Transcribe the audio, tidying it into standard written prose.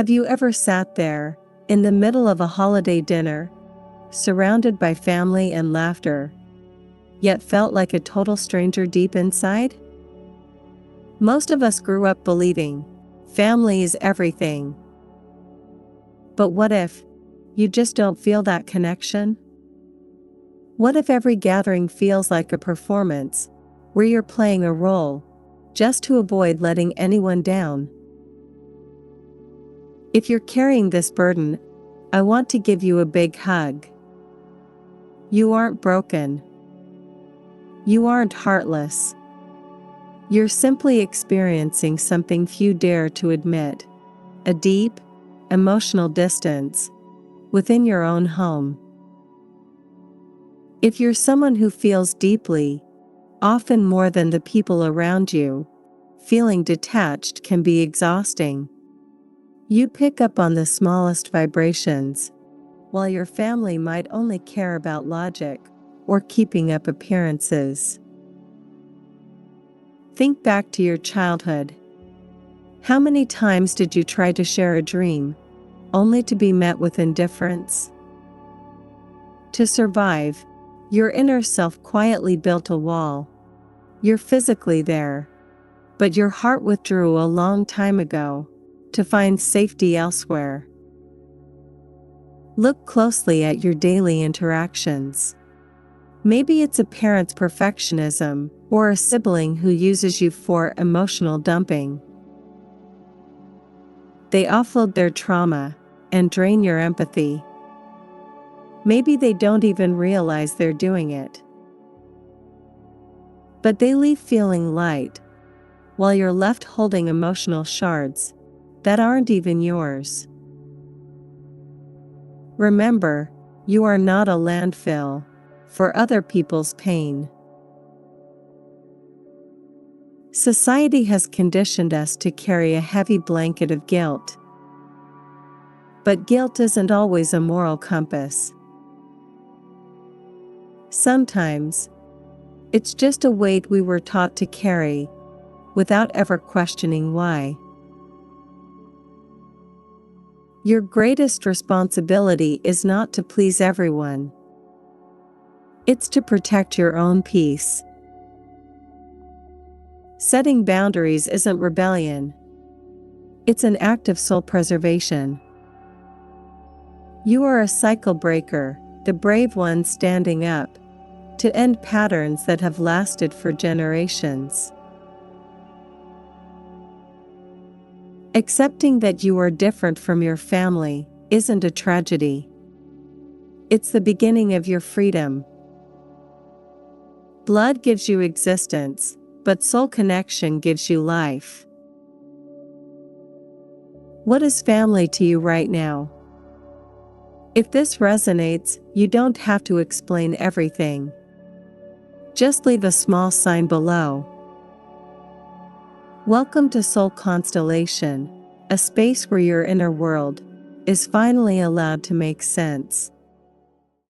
Have you ever sat there, in the middle of a holiday dinner, surrounded by family and laughter, yet felt like a total stranger deep inside? Most of us grew up believing, family is everything. But what if you just don't feel that connection? What if every gathering feels like a performance, where you're playing a role, just to avoid letting anyone down? If you're carrying this burden, I want to give you a big hug. You aren't broken. You aren't heartless. You're simply experiencing something few dare to admit, a deep, emotional distance within your own home. If you're someone who feels deeply, often more than the people around you, feeling detached can be exhausting. You pick up on the smallest vibrations, while your family might only care about logic or keeping up appearances. Think back to your childhood. How many times did you try to share a dream, only to be met with indifference? To survive, your inner self quietly built a wall. You're physically there, but your heart withdrew a long time ago, to find safety elsewhere. Look closely at your daily interactions. Maybe it's a parent's perfectionism, or a sibling who uses you for emotional dumping. They offload their trauma and drain your empathy. Maybe they don't even realize they're doing it. But they leave feeling light, while you're left holding emotional shards that aren't even yours. Remember, you are not a landfill for other people's pain. Society has conditioned us to carry a heavy blanket of guilt. But guilt isn't always a moral compass. Sometimes, it's just a weight we were taught to carry, without ever questioning why. Your greatest responsibility is not to please everyone. It's to protect your own peace. Setting boundaries isn't rebellion. It's an act of soul preservation. You are a cycle breaker, the brave one standing up to end patterns that have lasted for generations. Accepting that you are different from your family isn't a tragedy. It's the beginning of your freedom. Blood gives you existence, but soul connection gives you life. What is family to you right now? If this resonates, you don't have to explain everything. Just leave a small sign below. Welcome to Soul Constellation, a space where your inner world is finally allowed to make sense.